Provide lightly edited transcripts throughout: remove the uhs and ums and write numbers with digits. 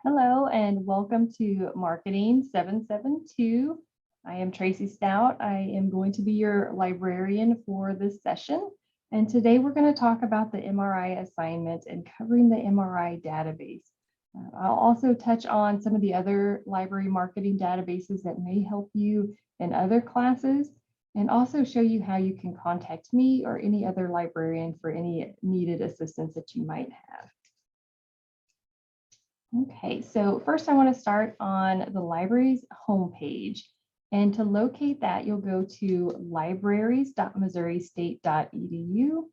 Hello and welcome to Marketing 772. I am Tracy Stout. I am going to be your librarian for this session. And today we're going to talk about the MRI assignment and covering the MRI database. I'll also touch on some of the other library marketing databases that may help you in other classes, and also show you how you can contact me or any other librarian for any needed assistance that you might have. Okay, so first I want to start on the library's homepage. And to locate that, you'll go to libraries.missouri-state.edu.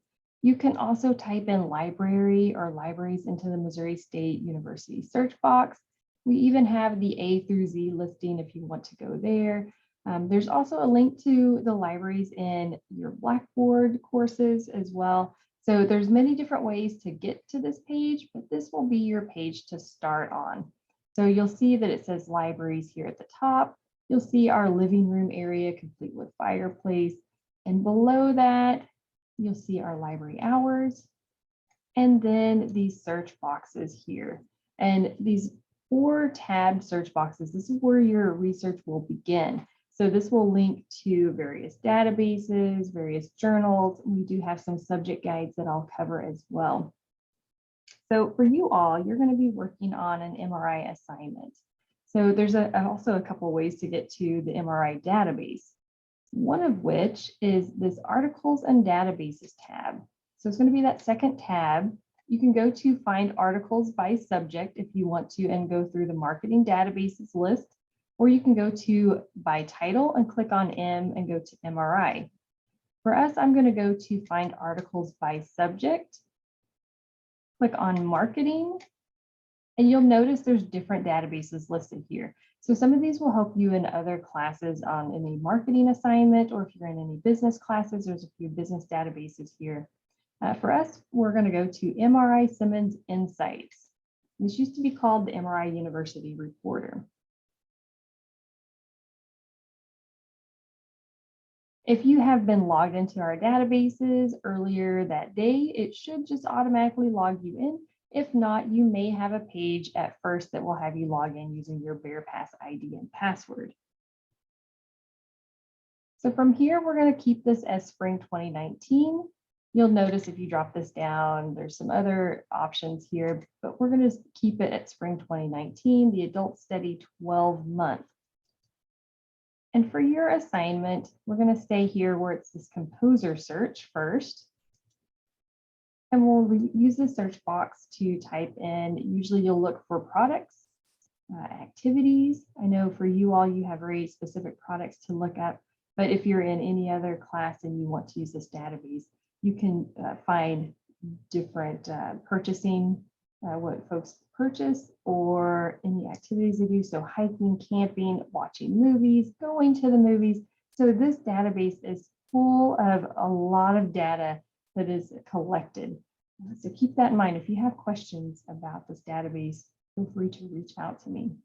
You can also type in library or libraries into the Missouri State University search box. We even have the A through Z listing if you want to go there. There's also a link to the libraries in your Blackboard courses as well. So there's many different ways to get to this page, but this will be your page to start on. So you'll see that it says libraries here at the top. You'll see our living room area complete with fireplace. And below that, you'll see our library hours. And then these search boxes here. And these 4 tabbed search boxes, this is where your research will begin. So this will link to various databases, various journals. We do have some subject guides that I'll cover as well. So for you all, you're going to be working on an MRI assignment. So there's also a couple of ways to get to the MRI database, one of which is this Articles and Databases tab. So it's going to be that second tab. You can go to Find Articles by Subject if you want to and go through the marketing databases list. Or you can go to by title and click on M and go to MRI. For us, I'm going to go to Find Articles by Subject, click on Marketing, and you'll notice there's different databases listed here. So some of these will help you in other classes on any marketing assignment, or if you're in any business classes, there's a few business databases here. For us, we're going to go to MRI Simmons Insights. This used to be called the MRI University Reporter. If you have been logged into our databases earlier that day, it should just automatically log you in. If not, you may have a page at first that will have you log in using your BearPass ID and password. So from here, we're going to keep this as Spring 2019. You'll notice if you drop this down, there's some other options here, but we're going to keep it at Spring 2019, the Adult Study 12-month. And for your assignment, we're going to stay here where it's this composer search first. And we'll use the search box to type in, usually you'll look for products, activities. I know for you all, you have very specific products to look at, but if you're in any other class and you want to use this database, you can find different purchasing, what folks purchase, or any activities they do. So hiking, camping, watching movies, going to the movies. So this database is full of a lot of data that is collected. So keep that in mind. If you have questions about this database, feel free to reach out to me.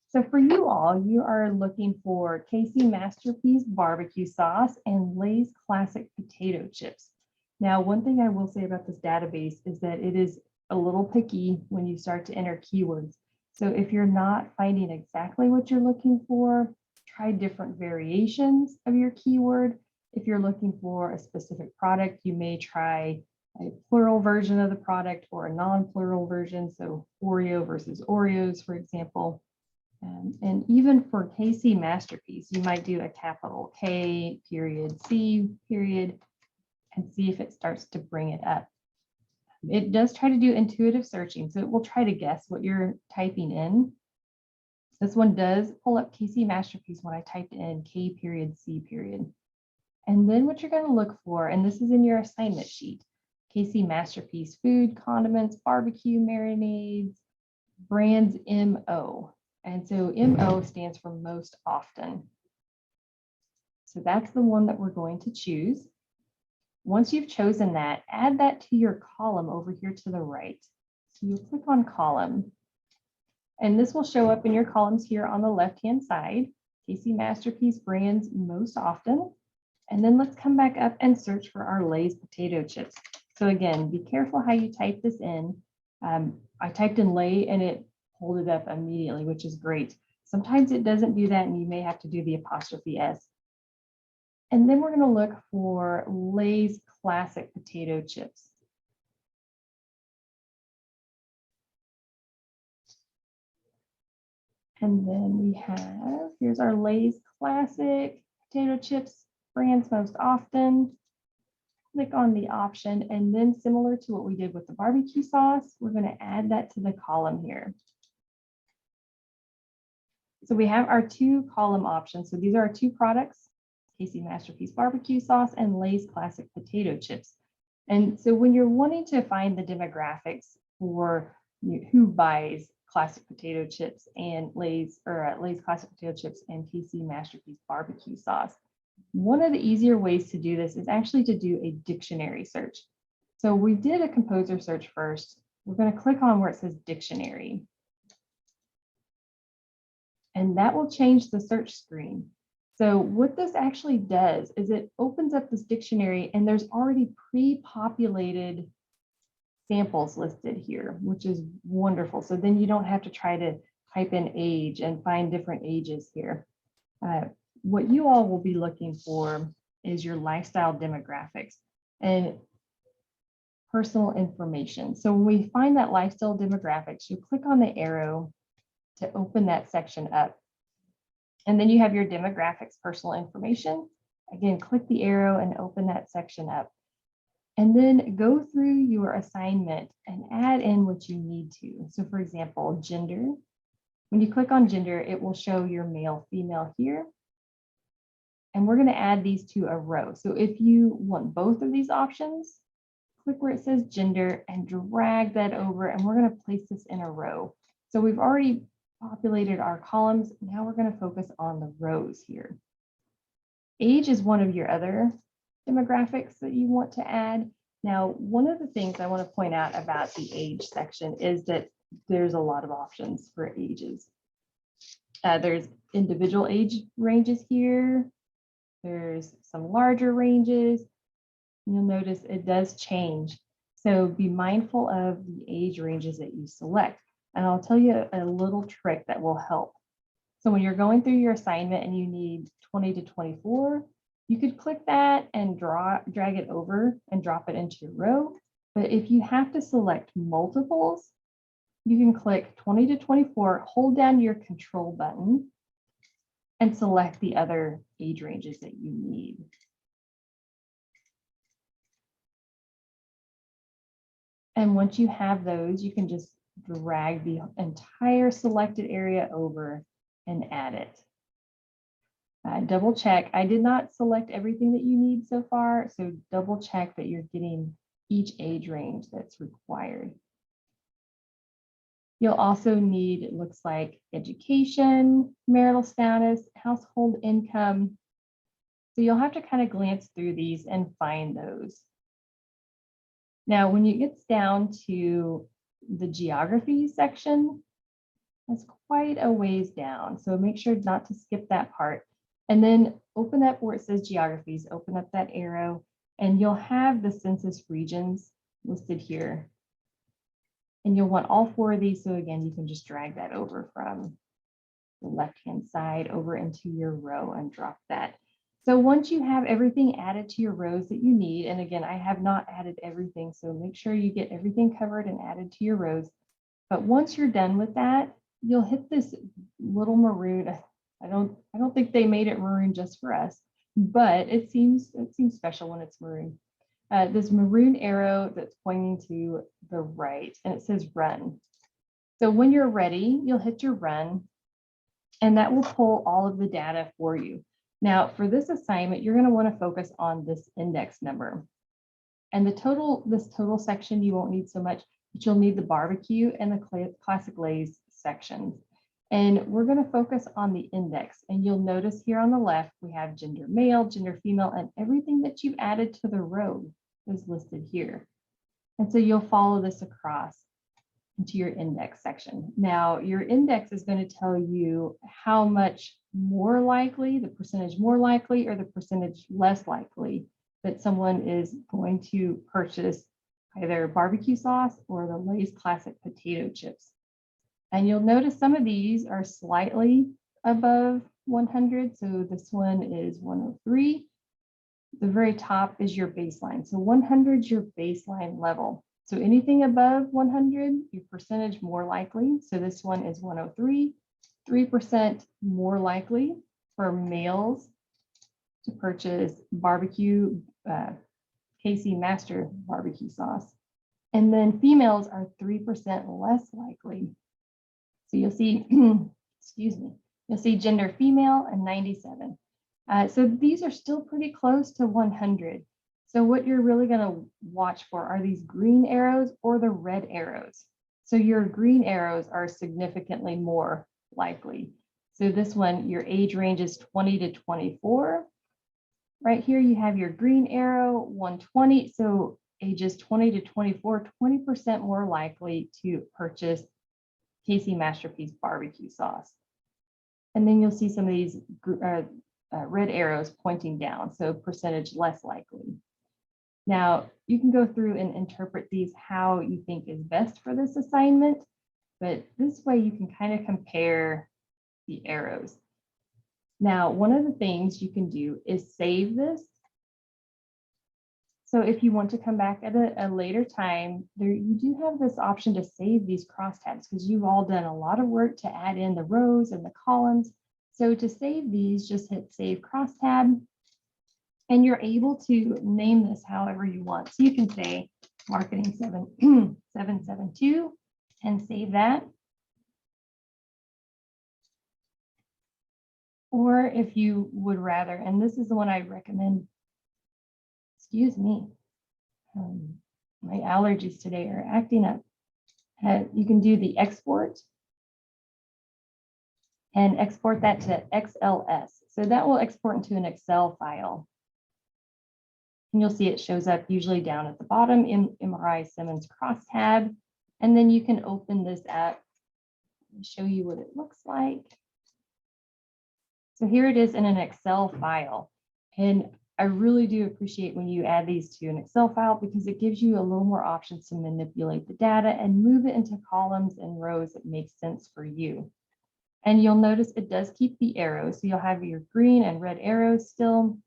So for you all, you are looking for Casey Masterpiece barbecue sauce and Lay's classic potato chips. Now, one thing I will say about this database is that it is a little picky when you start to enter keywords. So if you're not finding exactly what you're looking for, try different variations of your keyword. If you're looking for a specific product, you may try a plural version of the product or a non-plural version. So Oreo versus Oreos, for example. And even for KC Masterpiece, you might do a capital K period C period and see if it starts to bring it up. It does try to do intuitive searching, so it will try to guess what you're typing in. This one does pull up KC Masterpiece when I typed in K period C period. And then what you're going to look for, and this is in your assignment sheet, KC Masterpiece food, condiments, barbecue, marinades, brands MO. And so MO stands for most often. So that's the one that we're going to choose. Once you've chosen that, add that to your column over here to the right. So you'll click on column, and this will show up in your columns here on the left-hand side, KC Masterpiece brands most often. And then let's come back up and search for our Lay's potato chips. So again, be careful how you type this in. I typed in lay and it pulled it up immediately, which is great. Sometimes it doesn't do that and you may have to do the apostrophe S. And then we're going to look for Lay's classic potato chips. And then we have, here's our Lay's classic potato chips brands most often. Click on the option, and then similar to what we did with the barbecue sauce, we're going to add that to the column here. So we have our 2 column options. So these are our 2 products, Casey Masterpiece barbecue sauce and Lay's classic potato chips. And so when you're wanting to find the demographics for who buys classic potato chips and Lay's classic potato chips and Casey Masterpiece barbecue sauce, one of the easier ways to do this is actually to do a dictionary search. So we did a composer search first. We're going to click on where it says dictionary. And that will change the search screen. So what this actually does is it opens up this dictionary and there's already pre-populated samples listed here, which is wonderful. So then you don't have to try to type in age and find different ages here. What you all will be looking for is your lifestyle demographics and personal information. So when we find that lifestyle demographics, you click on the arrow to open that section up. And then you have your demographics personal information. Again, click the arrow and open that section up. And then go through your assignment and add in what you need to. So for example, gender. When you click on gender, it will show your male, female here. And we're going to add these to a row. So if you want both of these options, click where it says gender and drag that over, and we're going to place this in a row. So we've already populated our columns. Now we're going to focus on the rows here. Age is one of your other demographics that you want to add. Now, one of the things I want to point out about the age section is that there's a lot of options for ages. There's individual age ranges here. There's some larger ranges. You'll notice it does change. So be mindful of the age ranges that you select. And I'll tell you a little trick that will help. So when you're going through your assignment and you need 20 to 24, you could click that and drag it over and drop it into your row. But if you have to select multiples, you can click 20 to 24, hold down your control button, and select the other age ranges that you need. And once you have those, you can just drag the entire selected area over and add it. Double check. I did not select everything that you need so far, so double check that you're getting each age range that's required. You'll also need, it looks like, education, marital status, household income. So you'll have to kind of glance through these and find those. Now, when you get down to the geography section, that's quite a ways down. So make sure not to skip that part. And then open up where it says geographies, open up that arrow, and you'll have the census regions listed here. And you'll want all 4 of these. So again, you can just drag that over from the left-hand side over into your row and drop that. So once you have everything added to your rows that you need, and again, I have not added everything, so make sure you get everything covered and added to your rows. But once you're done with that, you'll hit this little maroon. I don't think they made it maroon just for us, but it seems special when it's maroon. This maroon arrow that's pointing to the right, and it says run. So when you're ready, you'll hit your run, and that will pull all of the data for you. Now, for this assignment, you're going to want to focus on this index number. And this total section, you won't need so much, but you'll need the barbecue and the classic Lay's sections. And we're going to focus on the index. And you'll notice here on the left, we have gender male, gender female, and everything that you've added to the row is listed here. And so you'll follow this across into your index section. Now, your index is going to tell you how much more likely, the percentage more likely, or the percentage less likely that someone is going to purchase either barbecue sauce or the Lay's classic potato chips. And you'll notice some of these are slightly above 100. So this one is 103. The very top is your baseline. So 100 is your baseline level. So anything above 100, your percentage more likely. So this one is 103, 3% more likely for males to purchase barbecue, KC Master barbecue sauce. And then females are 3% less likely. So you'll see, excuse me, you'll see gender female and 97. So these are still pretty close to 100. So what you're really going to watch for are these green arrows or the red arrows. So your green arrows are significantly more likely. So this one, your age range is 20 to 24. Right here, you have your green arrow, 120. So ages 20 to 24, 20% more likely to purchase KC Masterpiece barbecue sauce. And then you'll see some of these red arrows pointing down, so percentage less likely. Now, you can go through and interpret these how you think is best for this assignment, but this way you can kind of compare the arrows. Now, one of the things you can do is save this. So if you want to come back at a later time, you do have this option to save these crosstabs because you've all done a lot of work to add in the rows and the columns. So to save these, just hit Save Crosstab, and you're able to name this however you want. So you can say Marketing 772 and save that. Or if you would rather, and this is the one I recommend, excuse me, my allergies today are acting up. You can do the export and export that to XLS. So that will export into an Excel file. And you'll see it shows up usually down at the bottom in MRI Simmons crosstab. And then you can open this up and show you what it looks like. So here it is in an Excel file. And I really do appreciate when you add these to an Excel file because it gives you a little more options to manipulate the data and move it into columns and rows that make sense for you. And you'll notice it does keep the arrows. So you'll have your green and red arrows still.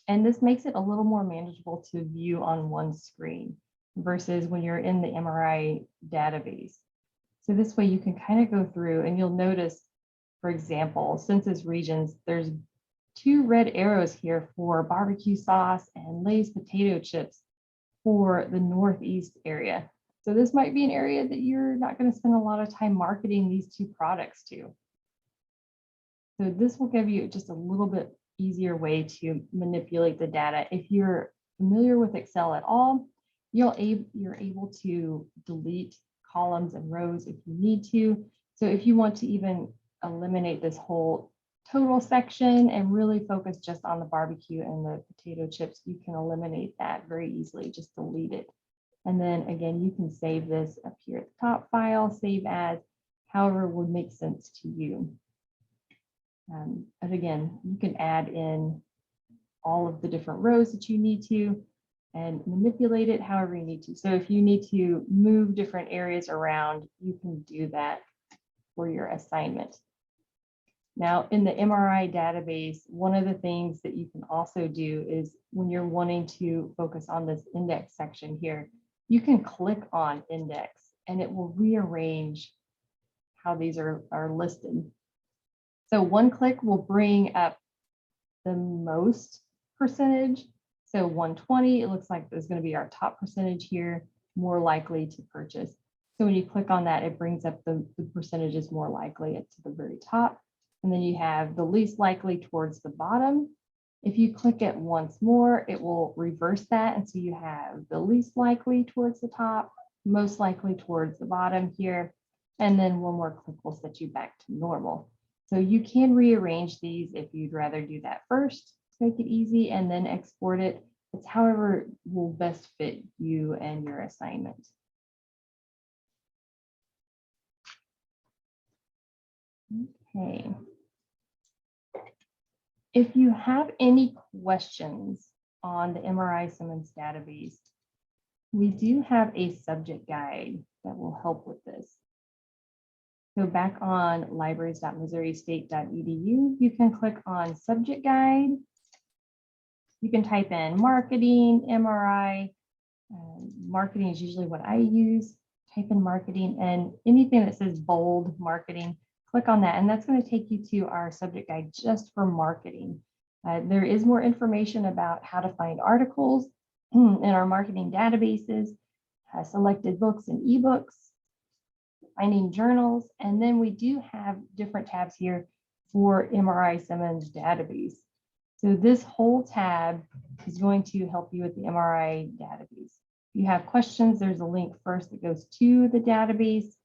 And this makes it a little more manageable to view on one screen versus when you're in the MRI database. So this way you can kind of go through and you'll notice, for example, census regions, there's 2 red arrows here for barbecue sauce and Lay's potato chips for the Northeast area. So this might be an area that you're not going to spend a lot of time marketing these 2 products to. So this will give you just a little bit easier way to manipulate the data. If you're familiar with Excel at all, you're able to delete columns and rows if you need to. So if you want to even eliminate this whole total section and really focus just on the barbecue and the potato chips, you can eliminate that very easily, just delete it. And then again, you can save this up here at the top file, save as, however would make sense to you. But again, you can add in all of the different rows that you need to and manipulate it however you need to. So if you need to move different areas around, you can do that for your assignment. Now, in the MRI database, one of the things that you can also do is when you're wanting to focus on this index section here, you can click on index and it will rearrange how these are listed. So one click will bring up the most percentage. So 120, it looks like there's going to be our top percentage here, more likely to purchase. So when you click on that, it brings up the percentages more likely to the very top. And then you have the least likely towards the bottom. If you click it once more, it will reverse that. And so you have the least likely towards the top, most likely towards the bottom here. And then one more click will set you back to normal. So you can rearrange these if you'd rather do that first, make it easy, and then export it. It's however will best fit you and your assignment. Okay. If you have any questions on the MRI Simmons database, we do have a subject guide that will help with this. So back on libraries.missouri-state.edu, you can click on subject guide. You can type in marketing, MRI. Marketing is usually what I use. Type in marketing, and anything that says bold marketing, click on that. And that's going to take you to our subject guide just for marketing. There is more information about how to find articles in our marketing databases, selected books and ebooks, finding journals, and then we do have different tabs here for MRI Simmons database. So this whole tab is going to help you with the MRI database. If you have questions, there's a link first that goes to the database.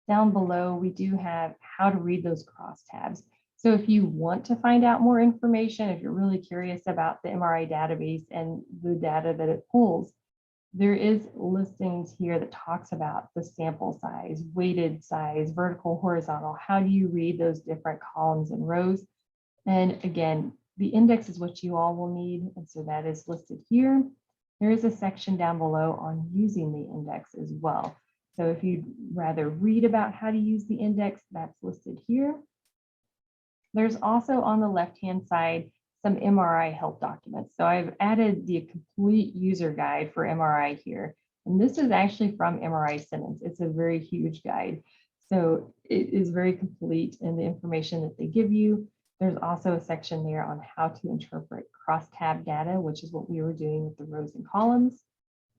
Down below, we do have how to read those crosstabs. So if you want to find out more information, if you're really curious about the MRI database and the data that it pulls, there is listings here that talks about the sample size, weighted size, vertical, horizontal. How do you read those different columns and rows? And again, the index is what you all will need. And so that is listed here. There is a section down below on using the index as well. So if you'd rather read about how to use the index, that's listed here. There's also on the left-hand side some MRI help documents. So I've added the complete user guide for MRI here. And this is actually from MRI Simmons. It's a very huge guide. So it is very complete in the information that they give you. There's also a section there on how to interpret crosstab data, which is what we were doing with the rows and columns.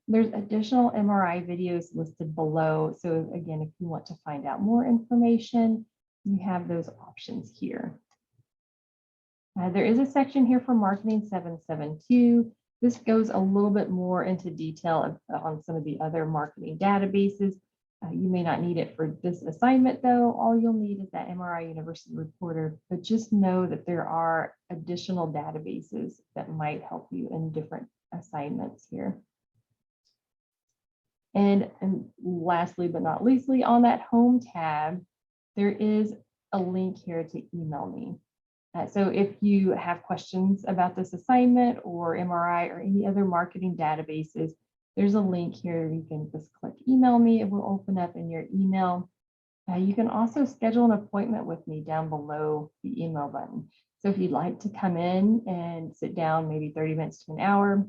There's additional MRI videos listed below. So again, if you want to find out more information, you have those options here. There is a section here for Marketing 772. This goes a little bit more into detail on some of the other marketing databases. You may not need it for this assignment though. All you'll need is that MRI University Reporter, but just know that there are additional databases that might help you in different assignments here. And lastly, but not leastly, on that home tab, there is a link here to email me. So if you have questions about this assignment or MRI or any other marketing databases, there's a link here. You can just click email me. It will open up in your email. You can also schedule an appointment with me down below the email button. So if you'd like to come in and sit down maybe 30 minutes to an hour,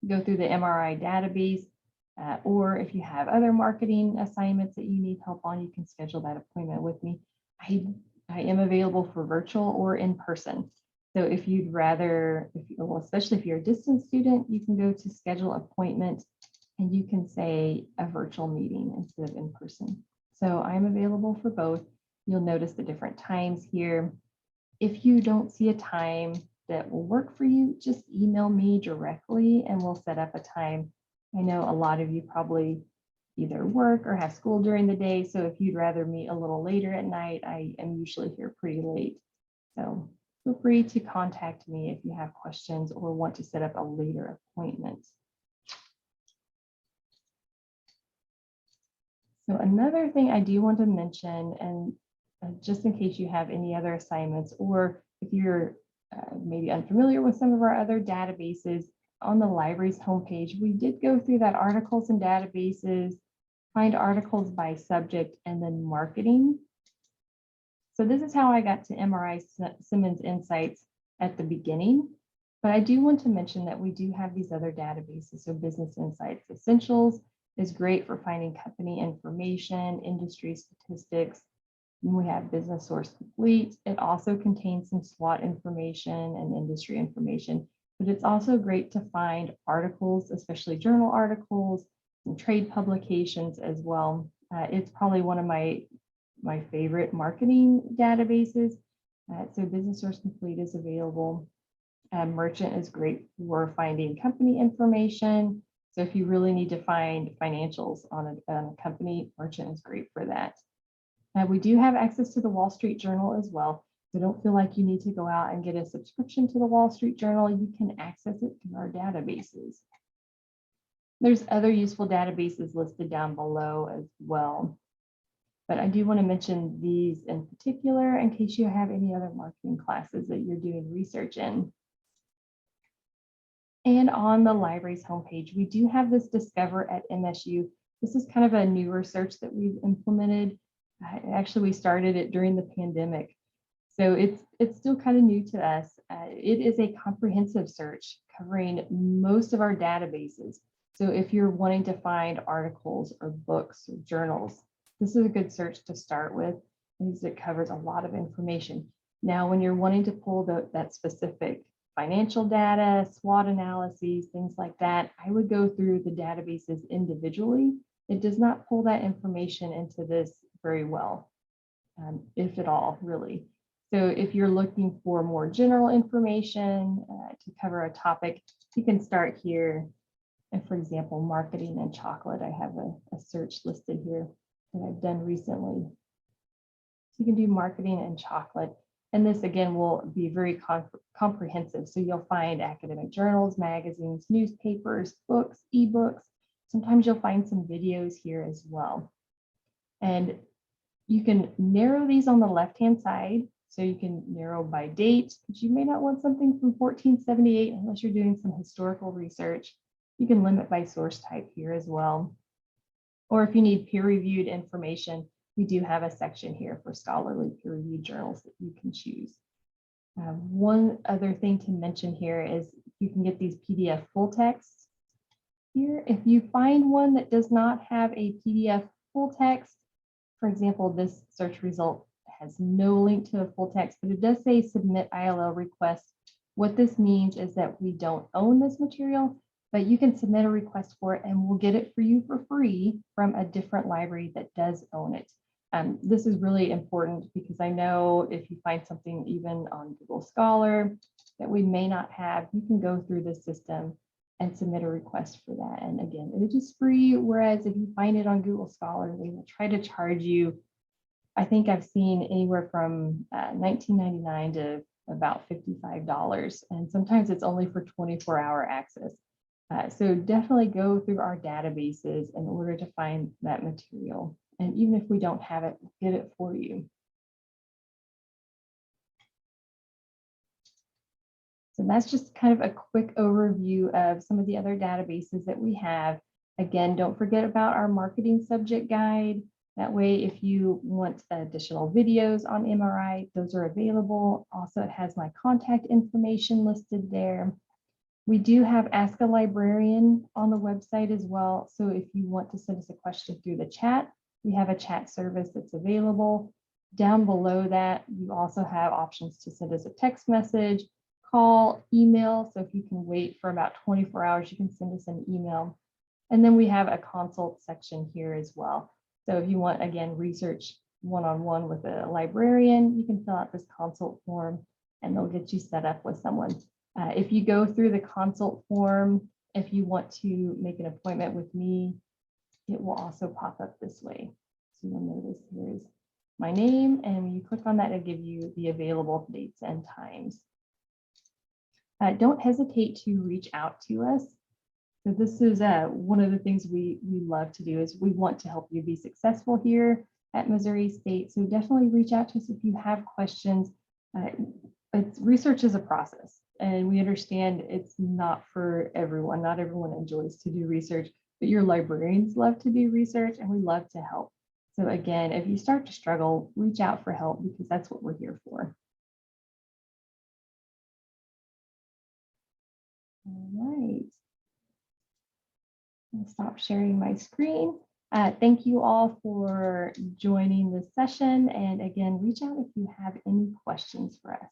go through the MRI database, or if you have other marketing assignments that you need help on, you can schedule that appointment with me. I am available for virtual or in person. So if you'd rather, well, especially if you're a distance student, you can go to schedule appointment and you can say a virtual meeting instead of in person. So I'm available for both. You'll notice the different times here. If you don't see a time that will work for you, just email me directly and we'll set up a time. I know a lot of you probably either work or have school during the day. So if you'd rather meet a little later at night, I am usually here pretty late. So feel free to contact me if you have questions or want to set up a later appointment. So another thing I do want to mention, and just in case you have any other assignments, or if you're maybe unfamiliar with some of our other databases, on the library's homepage, we did go through that articles and databases, find articles by subject, and then marketing. So this is how I got to MRI Simmons Insights at the beginning. But I do want to mention that we do have these other databases. So Business Insights Essentials is great for finding company information, industry statistics. And we have Business Source Complete. It also contains some SWOT information and industry information, but it's also great to find articles, especially journal articles and trade publications as well. It's probably one of my favorite marketing databases. So Business Source Complete is available. Merchant is great for finding company information. So if you really need to find financials on a company, Merchant is great for that. We do have access to the Wall Street Journal as well. So don't feel like you need to go out and get a subscription to the Wall Street Journal. You can access it through our databases. There's other useful databases listed down below as well. But I do want to mention these in particular in case you have any other marketing classes that you're doing research in. And on the library's homepage, we do have this Discover at MSU. This is kind of a newer search that we've implemented. Actually, we started it during the pandemic. So it's still kind of new to us. It is a comprehensive search covering most of our databases. So if you're wanting to find articles or books or journals, this is a good search to start with because it covers a lot of information. Now, when you're wanting to pull that specific financial data, SWOT analyses, things like that, I would go through the databases individually. It does not pull that information into this very well, if at all, really. So if you're looking for more general information to cover a topic, you can start here. And for example, marketing and chocolate, I have a search listed here that I've done recently. So you can do marketing and chocolate. And this again will be very comprehensive. So you'll find academic journals, magazines, newspapers, books, ebooks. Sometimes you'll find some videos here as well. And you can narrow these on the left-hand side. So you can narrow by date, but you may not want something from 1478 unless you're doing some historical research. You can limit by source type here as well. Or if you need peer-reviewed information, we do have a section here for scholarly peer-reviewed journals that you can choose. One other thing to mention here is you can get these PDF full text here. If you find one that does not have a PDF full text, for example, this search result has no link to a full text, but it does say submit ILL request. What this means is that we don't own this material, but you can submit a request for it and we'll get it for you for free from a different library that does own it. This is really important because I know if you find something even on Google Scholar that we may not have, you can go through the system and submit a request for that. And again, it is free, whereas if you find it on Google Scholar, they will try to charge you. I think I've seen anywhere from $19.99 to about $55. And sometimes it's only for 24-hour access. So definitely go through our databases in order to find that material. And even if we don't have it, we'll get it for you. So that's just kind of a quick overview of some of the other databases that we have. Again, don't forget about our marketing subject guide. That way, if you want additional videos on MRI, those are available. Also, it has my contact information listed there. We do have Ask a Librarian on the website as well. So if you want to send us a question through the chat, we have a chat service that's available. Down below that, you also have options to send us a text message, call, email. So if you can wait for about 24 hours, you can send us an email. And then we have a consult section here as well. So if you want, again, research one-on-one with a librarian, you can fill out this consult form and they'll get you set up with someone. If you go through the consult form, if you want to make an appointment with me, it will also pop up this way. So you'll notice here's my name, and when you click on that, it'll give you the available dates and times. Don't hesitate to reach out to us. So this is one of the things we love to do is we want to help you be successful here at Missouri State. So definitely reach out to us if you have questions. Research is a process, and we understand it's not for everyone. Not everyone enjoys to do research, but your librarians love to do research and we love to help. So again, if you start to struggle, reach out for help because that's what we're here for. All right. I'll stop sharing my screen. Thank you all for joining this session. And again, reach out if you have any questions for us.